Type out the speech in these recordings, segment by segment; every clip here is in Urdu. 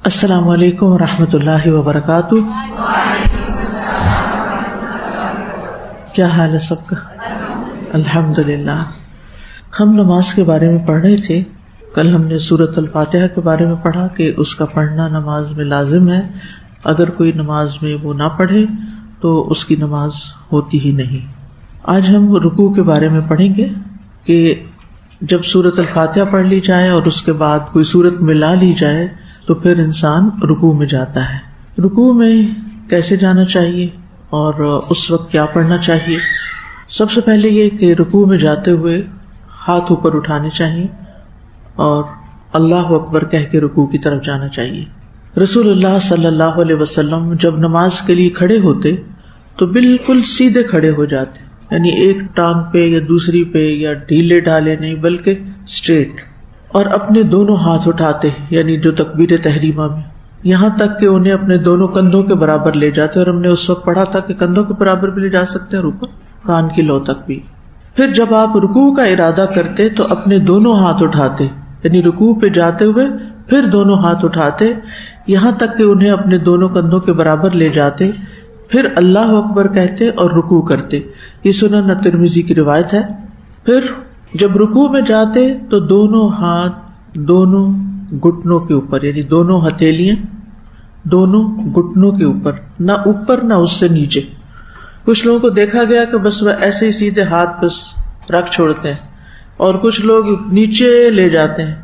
السلام علیکم ورحمۃ اللہ وبرکاتہ۔ کیا حال ہے سب کا؟ الحمدللہ۔ ہم نماز کے بارے میں پڑھ رہے تھے۔ کل ہم نے سورۃ الفاتحہ کے بارے میں پڑھا کہ اس کا پڑھنا نماز میں لازم ہے، اگر کوئی نماز میں وہ نہ پڑھے تو اس کی نماز ہوتی ہی نہیں۔ آج ہم رکوع کے بارے میں پڑھیں گے کہ جب سورۃ الفاتحہ پڑھ لی جائے اور اس کے بعد کوئی سورت ملا لی جائے تو پھر انسان رکوع میں جاتا ہے۔ رکوع میں کیسے جانا چاہیے اور اس وقت کیا پڑھنا چاہیے؟ سب سے پہلے یہ کہ رکوع میں جاتے ہوئے ہاتھ اوپر اٹھانے چاہیے اور اللہ اکبر کہہ کے رکوع کی طرف جانا چاہیے۔ رسول اللہ صلی اللہ علیہ وسلم جب نماز کے لیے کھڑے ہوتے تو بالکل سیدھے کھڑے ہو جاتے، یعنی ایک ٹانگ پہ یا دوسری پہ یا ڈھیلے ڈھالے نہیں، بلکہ اسٹریٹ، اور اپنے دونوں ہاتھ اٹھاتے، یعنی جو تکبیر تحریمہ میں، یہاں تک کہ انہیں اپنے دونوں کندھوں کے برابر لے جاتے، اور ہم نے اس وقت پڑھا تھا کہ کندھوں کے برابر بھی لے جا سکتے ہیں اور اوپر کان کی لو تک بھی۔ پھر جب آپ رکوع کا ارادہ کرتے تو اپنے دونوں ہاتھ اٹھاتے، یعنی رکوع پہ جاتے ہوئے پھر دونوں ہاتھ اٹھاتے یہاں تک کہ انہیں اپنے دونوں کندھوں کے برابر لے جاتے، پھر اللہ اکبر کہتے اور رکوع کرتے۔ یہ سنن ترمذی کی روایت ہے۔ پھر جب رکوع میں جاتے تو دونوں ہاتھ دونوں گھٹنوں کے اوپر، یعنی دونوں ہتھیلیاں دونوں گھٹنوں کے اوپر نہ اس سے نیچے۔ کچھ لوگوں کو دیکھا گیا کہ بس وہ ایسے ہی سیدھے ہاتھ بس رکھ چھوڑتے ہیں، اور کچھ لوگ نیچے لے جاتے ہیں۔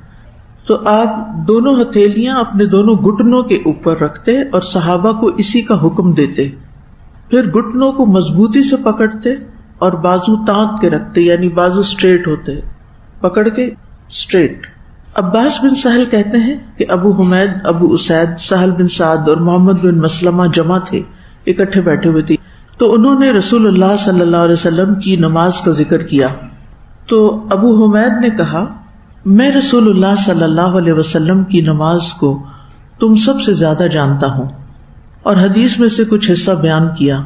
تو آپ دونوں ہتھیلیاں اپنے دونوں گھٹنوں کے اوپر رکھتے اور صحابہ کو اسی کا حکم دیتے، پھر گھٹنوں کو مضبوطی سے پکڑتے اور بازو تانت کے رکھتے، یعنی بازو اسٹریٹ ہوتے، پکڑ کے اسٹریٹ۔ عباس بن سہل کہتے ہیں کہ ابو حمید، ابو اسید، سہل بن سعد اور محمد بن مسلمہ جمع تھے، اکٹھے بیٹھے ہوئے تھے، تو انہوں نے رسول اللہ صلی اللہ علیہ وسلم کی نماز کا ذکر کیا۔ تو ابو حمید نے کہا، میں رسول اللہ صلی اللہ علیہ وسلم کی نماز کو تم سب سے زیادہ جانتا ہوں، اور حدیث میں سے کچھ حصہ بیان کیا۔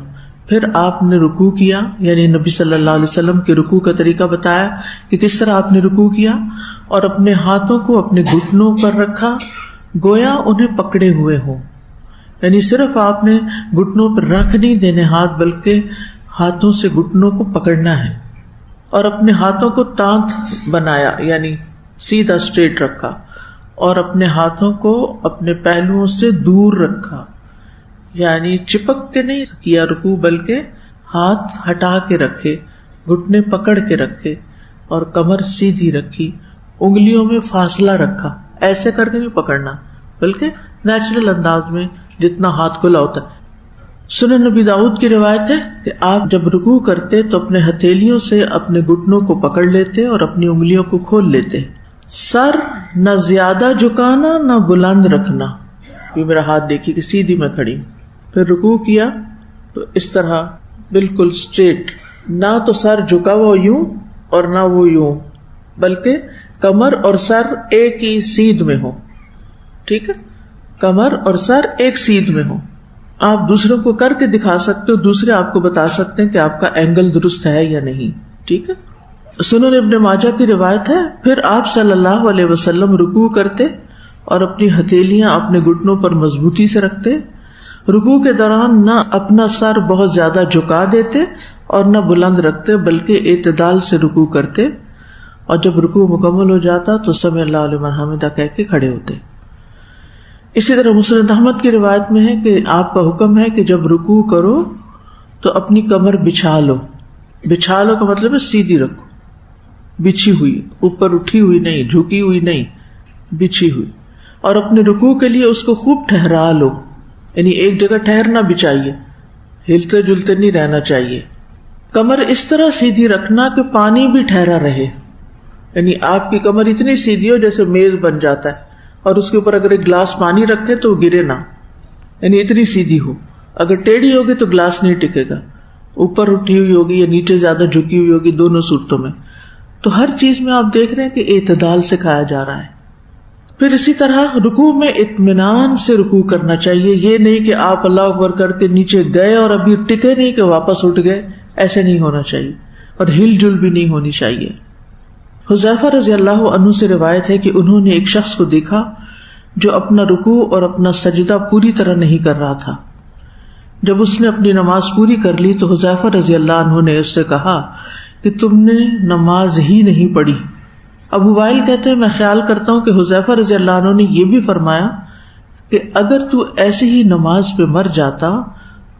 پھر آپ نے رکوع کیا، یعنی نبی صلی اللہ علیہ وسلم کے رکوع کا طریقہ بتایا کہ کس طرح آپ نے رکوع کیا، اور اپنے ہاتھوں کو اپنے گھٹنوں پر رکھا گویا انہیں پکڑے ہوئے ہوں، یعنی صرف آپ نے گھٹنوں پر رکھ نہیں دینے ہاتھ، بلکہ ہاتھوں سے گھٹنوں کو پکڑنا ہے، اور اپنے ہاتھوں کو تانت بنایا، یعنی سیدھا اسٹریٹ رکھا، اور اپنے ہاتھوں کو اپنے پہلوؤں سے دور رکھا، یعنی چپک کے نہیں کیا رکوع، بلکہ ہاتھ ہٹا کے رکھے، گھٹنے پکڑ کے رکھے، اور کمر سیدھی رکھی، انگلیوں میں فاصلہ رکھا، ایسے کر کے نہیں پکڑنا بلکہ نیچرل انداز میں جتنا ہاتھ کھلا ہوتا ہے۔ سنن نبی داؤد کی روایت ہے کہ آپ جب رکوع کرتے تو اپنے ہتھیلیوں سے اپنے گھٹنوں کو پکڑ لیتے اور اپنی انگلیوں کو کھول لیتے، سر نہ زیادہ جھکانا نہ بلند رکھنا۔ یہ میرا ہاتھ دیکھیے کہ سیدھی میں کھڑی، پھر رکوع کیا تو اس طرح بالکل اسٹریٹ، نہ تو سر جھکا ہوا یوں اور نہ وہ یوں، بلکہ کمر اور سر ایک ہی سیدھ میں ہو، ٹھیک ہے، کمر اور سر ایک سیدھ میں ہو۔ آپ دوسروں کو کر کے دکھا سکتے ہو، دوسرے آپ کو بتا سکتے ہیں کہ آپ کا اینگل درست ہے یا نہیں، ٹھیک ہے۔ سنن ابن ماجہ کی روایت ہے، پھر آپ صلی اللہ علیہ وسلم رکوع کرتے اور اپنی ہتھیلیاں اپنے گھٹنوں پر مضبوطی سے رکھتے، رکوع کے دوران نہ اپنا سر بہت زیادہ جھکا دیتے اور نہ بلند رکھتے، بلکہ اعتدال سے رکوع کرتے، اور جب رکوع مکمل ہو جاتا تو سمع اللہ لمن حمدہ کہہ کے کھڑے ہوتے۔ اسی طرح مسند احمد کی روایت میں ہے کہ آپ کا حکم ہے کہ جب رکوع کرو تو اپنی کمر بچھا لو۔ بچھا لو کا مطلب ہے سیدھی رکھو، بچھی ہوئی، اوپر اٹھی ہوئی نہیں، جھکی ہوئی نہیں، بچھی ہوئی، اور اپنے رکوع کے لیے اس کو خوب ٹھہرا لو، یعنی ایک جگہ ٹھہرنا بھی چاہیے، ہلتے جلتے نہیں رہنا چاہیے۔ کمر اس طرح سیدھی رکھنا کہ پانی بھی ٹھہرا رہے، یعنی آپ کی کمر اتنی سیدھی ہو جیسے میز بن جاتا ہے، اور اس کے اوپر اگر ایک گلاس پانی رکھے تو وہ گرے نہ، یعنی اتنی سیدھی ہو۔ اگر ٹیڑھی ہوگی تو گلاس نہیں ٹکے گا، اوپر اٹھی ہوئی ہوگی یا نیچے زیادہ جھکی ہوئی ہوگی، دونوں صورتوں میں۔ تو ہر چیز میں آپ دیکھ رہے ہیں کہ اعتدال سکھایا جا رہا ہے۔ پھر اسی طرح رکوع میں اطمینان سے رکوع کرنا چاہیے، یہ نہیں کہ آپ اللہ اکبر کر کے نیچے گئے اور ابھی ٹکے نہیں کہ واپس اٹھ گئے، ایسے نہیں ہونا چاہیے، اور ہل جل بھی نہیں ہونی چاہیے۔ حذیفہ رضی اللہ عنہ سے روایت ہے کہ انہوں نے ایک شخص کو دیکھا جو اپنا رکوع اور اپنا سجدہ پوری طرح نہیں کر رہا تھا۔ جب اس نے اپنی نماز پوری کر لی تو حذیفہ رضی اللہ عنہ نے اس سے کہا کہ تم نے نماز ہی نہیں پڑھی۔ ابو وائل کہتے ہیں میں خیال کرتا ہوں کہ حذیفہ رضی اللہ عنہ نے یہ بھی فرمایا کہ اگر تو ایسے ہی نماز پہ مر جاتا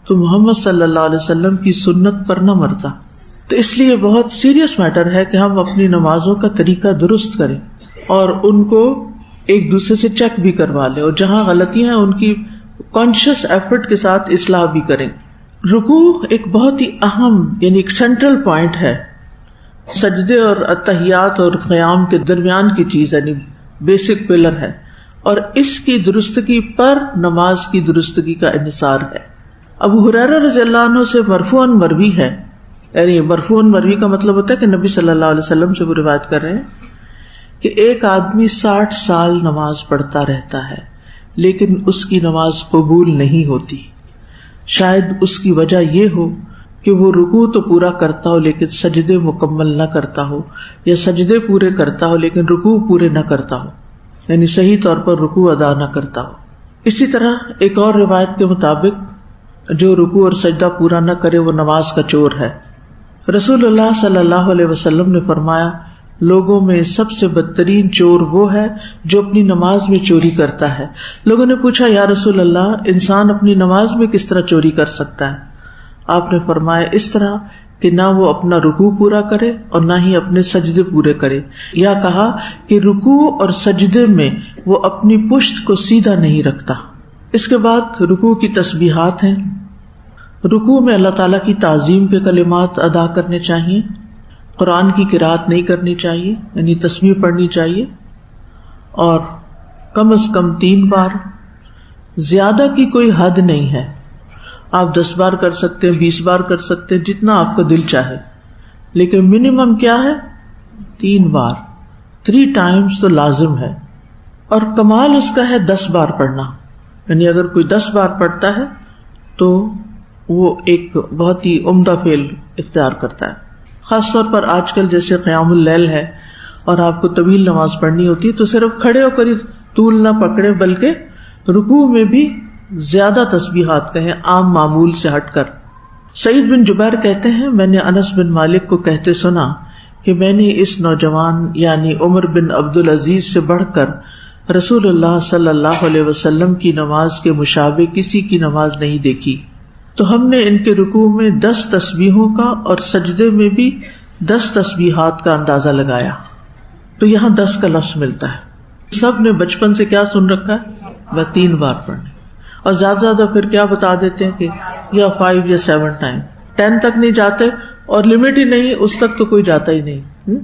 تو محمد صلی اللہ علیہ وسلم کی سنت پر نہ مرتا۔ تو اس لیے بہت سیریس میٹر ہے کہ ہم اپنی نمازوں کا طریقہ درست کریں اور ان کو ایک دوسرے سے چیک بھی کروا لیں، اور جہاں غلطیاں ہیں ان کی کانشیس ایفرٹ کے ساتھ اصلاح بھی کریں۔ رکوع ایک بہت ہی اہم یعنی ایک سینٹرل پوائنٹ ہے، سجدے اور اتحیات اور قیام کے درمیان کی چیز، یعنی بیسک پلر ہے، اور اس کی درستگی پر نماز کی درستگی کا انحصار ہے۔ ابو ہریرہ رضی اللہ عنہ سے مرفوعاً مروی ہے، یعنی مرفوعاً مروی کا مطلب ہوتا ہے کہ نبی صلی اللہ علیہ وسلم سے وہ روایت کر رہے ہیں کہ ایک آدمی 60 سال نماز پڑھتا رہتا ہے لیکن اس کی نماز قبول نہیں ہوتی۔ شاید اس کی وجہ یہ ہو کہ وہ رکوع تو پورا کرتا ہو لیکن سجدے مکمل نہ کرتا ہو، یا سجدے پورے کرتا ہو لیکن رکوع پورے نہ کرتا ہو، یعنی صحیح طور پر رکوع ادا نہ کرتا ہو۔ اسی طرح ایک اور روایت کے مطابق جو رکوع اور سجدہ پورا نہ کرے وہ نماز کا چور ہے۔ رسول اللہ صلی اللہ علیہ وسلم نے فرمایا لوگوں میں سب سے بدترین چور وہ ہے جو اپنی نماز میں چوری کرتا ہے۔ لوگوں نے پوچھا یا رسول اللہ انسان اپنی نماز میں کس طرح چوری کر سکتا ہے؟ آپ نے فرمایا اس طرح کہ نہ وہ اپنا رکوع پورا کرے اور نہ ہی اپنے سجدے پورے کرے، یا کہا کہ رکوع اور سجدے میں وہ اپنی پشت کو سیدھا نہیں رکھتا۔ اس کے بعد رکوع کی تسبیحات ہیں۔ رکوع میں اللہ تعالیٰ کی تعظیم کے کلمات ادا کرنے چاہیے، قرآن کی قرأت نہیں کرنی چاہیے، یعنی تسبیح پڑھنی چاہیے، اور کم از کم 3 بار، زیادہ کی کوئی حد نہیں ہے۔ آپ 10 بار کر سکتے ہیں، 20 بار کر سکتے ہیں، جتنا آپ کا دل چاہے، لیکن منیمم کیا ہے؟ 3 بار، 3 ٹائمز تو لازم ہے۔ اور کمال اس کا ہے 10 بار پڑھنا، یعنی اگر کوئی 10 بار پڑھتا ہے تو وہ ایک بہت ہی عمدہ فعل اختیار کرتا ہے۔ خاص طور پر آج کل جیسے قیام اللیل ہے اور آپ کو طویل نماز پڑھنی ہوتی ہے تو صرف کھڑے ہو کر ہی طول نہ پکڑے بلکہ رکوع میں بھی زیادہ تسبیحات کہیں، عام معمول سے ہٹ کر۔ سعید بن جبیر کہتے ہیں میں نے انس بن مالک کو کہتے سنا کہ میں نے اس نوجوان یعنی عمر بن عبدالعزیز سے بڑھ کر رسول اللہ صلی اللہ علیہ وسلم کی نماز کے مشابہ کسی کی نماز نہیں دیکھی۔ تو ہم نے ان کے رکوع میں 10 تسبیحوں کا اور سجدے میں بھی 10 تسبیحات کا اندازہ لگایا۔ تو یہاں 10 کا لفظ ملتا ہے۔ سب نے بچپن سے کیا سن رکھا ہے؟ بس 3 بار پڑھنے، اور زیادہ زیادہ پھر کیا بتا دیتے ہیں کہ یا 5 یا 7 ٹائم، 10 تک نہیں جاتے، اور لمٹ ہی نہیں، اس تک تو کوئی جاتا ہی نہیں۔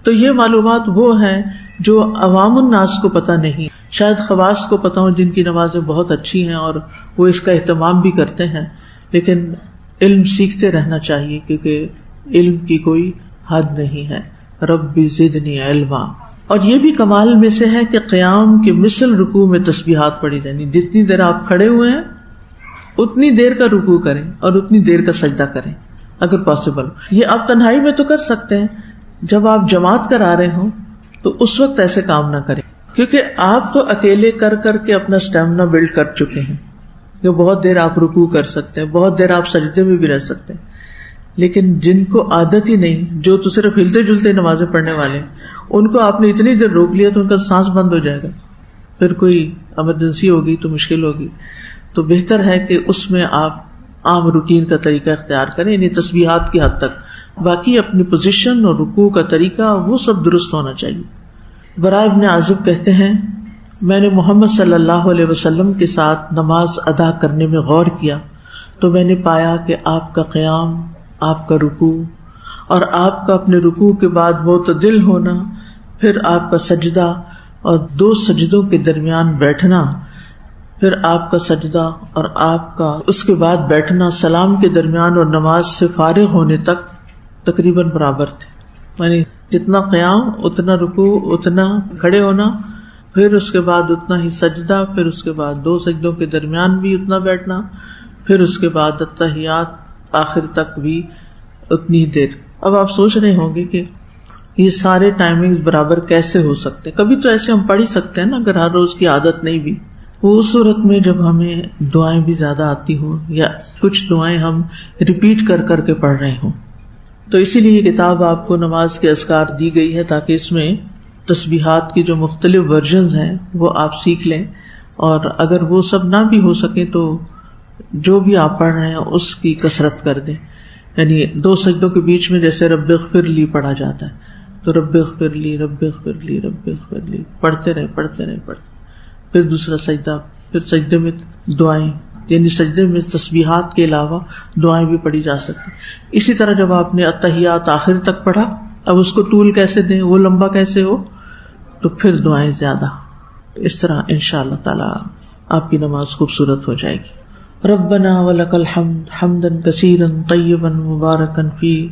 تو یہ معلومات وہ ہیں جو عوام الناس کو پتہ نہیں، شاید خواص کو پتہ ہوں جن کی نمازیں بہت اچھی ہیں اور وہ اس کا اہتمام بھی کرتے ہیں، لیکن علم سیکھتے رہنا چاہیے کیونکہ علم کی کوئی حد نہیں ہے۔ رب زدنی علما۔ اور یہ بھی کمال میں سے ہے کہ قیام کے مثل رکوع میں تسبیحات پڑھی جانی، جتنی دیر آپ کھڑے ہوئے ہیں اتنی دیر کا رکوع کریں اور اتنی دیر کا سجدہ کریں اگر پاسبل۔ یہ آپ تنہائی میں تو کر سکتے ہیں، جب آپ جماعت کرا رہے ہوں تو اس وقت ایسے کام نہ کریں، کیونکہ آپ تو اکیلے کر کر کے اپنا اسٹیمنا بلڈ کر چکے ہیں کہ بہت دیر آپ رکوع کر سکتے ہیں، بہت دیر آپ سجدے میں بھی رہ سکتے ہیں۔ لیکن جن کو عادت ہی نہیں، جو تو صرف ہلتے جلتے نمازیں پڑھنے والے ہیں، ان کو آپ نے اتنی دیر روک لیا تو ان کا سانس بند ہو جائے گا، پھر کوئی ایمرجنسی ہوگی تو مشکل ہوگی۔ تو بہتر ہے کہ اس میں آپ عام روٹین کا طریقہ اختیار کریں، یعنی تسبیحات کی حد تک، باقی اپنی پوزیشن اور رکوع کا طریقہ وہ سب درست ہونا چاہیے۔ براء ابن عازب کہتے ہیں میں نے محمد صلی اللہ علیہ وسلم کے ساتھ نماز ادا کرنے میں غور کیا تو میں نے پایا کہ آپ کا قیام، آپ کا رکوع اور آپ کا اپنے رکوع کے بعد معتدل ہونا، پھر آپ کا سجدہ اور 2 سجدوں کے درمیان بیٹھنا، پھر آپ کا سجدہ اور آپ کا اس کے بعد بیٹھنا، سلام کے درمیان اور نماز سے فارغ ہونے تک تقریباً برابر تھے، یعنی جتنا قیام اتنا رکوع، اتنا کھڑے ہونا، پھر اس کے بعد اتنا ہی سجدہ، پھر اس کے بعد 2 سجدوں کے درمیان بھی اتنا بیٹھنا، پھر اس کے بعد اتحیات آخر تک بھی اتنی ہی دیر۔ اب آپ سوچ رہے ہوں گے کہ یہ سارے ٹائمنگز برابر کیسے ہو سکتے؟ کبھی تو ایسے ہم پڑھ ہی سکتے ہیں نا اگر ہر روز کی عادت نہیں بھی. وہ اس صورت میں جب ہمیں دعائیں بھی زیادہ آتی ہوں یا کچھ دعائیں ہم ریپیٹ کر کر کے پڑھ رہے ہوں. تو اسی لیے یہ کتاب آپ کو نماز کے اذکار دی گئی ہے تاکہ اس میں تسبیحات کی جو مختلف ورژنز ہیں وہ آپ سیکھ لیں، اور اگر وہ سب نہ بھی ہو سکے تو جو بھی آپ پڑھ رہے ہیں اس کی کثرت کر دیں. یعنی 2 سجدوں کے بیچ میں جیسے رب اغفر لی پڑھا جاتا ہے تو رب اغفر لی رب اغفر لی رب اغفر لی پڑھتے رہے. پھر دوسرا سجدہ، پھر سجدے میں دعائیں، یعنی سجدے میں تسبیحات کے علاوہ دعائیں بھی پڑھی جا سکتی. اسی طرح جب آپ نے التحیات آخر تک پڑھا، اب اس کو طول کیسے دیں، وہ لمبا کیسے ہو، تو پھر دعائیں زیادہ. اس طرح انشاءاللہ تعالی آپ کی نماز خوبصورت ہو جائے گی. ربنا ولک الحمد حمدا کثیرا طیبا مبارکا فیہ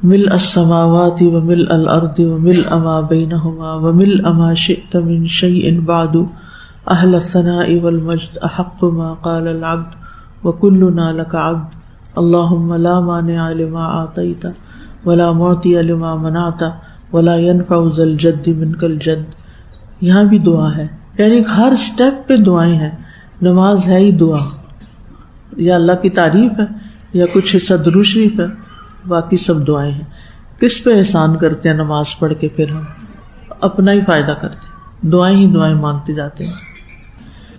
ملء السماوات وملء الارض وملء ما بینہما وملء ما شئت من شیء بعد اہل الثناء والمجد احق ما قال العبد وکلنا لک عبد اللہم لا مانع لما اعطیت ولا معطی لما منعت ولا ينفع ذا الجد منک الجد. یہاں بھی دعا ہے، یعنی ہر سٹیپ پہ دعائیں ہیں. نماز ہے ہی دعا، یا اللہ کی تعریف ہے یا کچھ حصہ درود شریف ہے، باقی سب دعائیں ہیں. کس پہ احسان کرتے ہیں نماز پڑھ کے؟ پھر ہم اپنا ہی فائدہ کرتے ہیں، دعائیں ہی دعائیں مانگتے جاتے ہیں.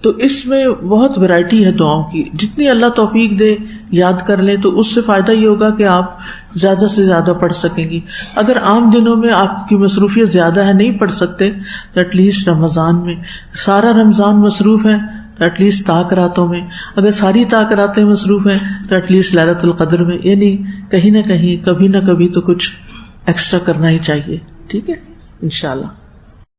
تو اس میں بہت ویرائٹی ہے دعاؤں کی. جتنی اللہ توفیق دے یاد کر لیں تو اس سے فائدہ یہ ہوگا کہ آپ زیادہ سے زیادہ پڑھ سکیں گی. اگر عام دنوں میں آپ کی مصروفیت زیادہ ہے، نہیں پڑھ سکتے، تو ایٹ لیسٹ رمضان میں، سارا رمضان مصروف ہے تو ایٹ لیسٹ طاق راتوں میں، اگر ساری طاق راتیں مصروف ہیں تو ایٹ لیسٹ لیلۃ القدر میں. یعنی کہیں نہ کہیں کبھی نہ کبھی تو کچھ ایکسٹرا کرنا ہی چاہیے. ٹھیک ہے انشاءاللہ.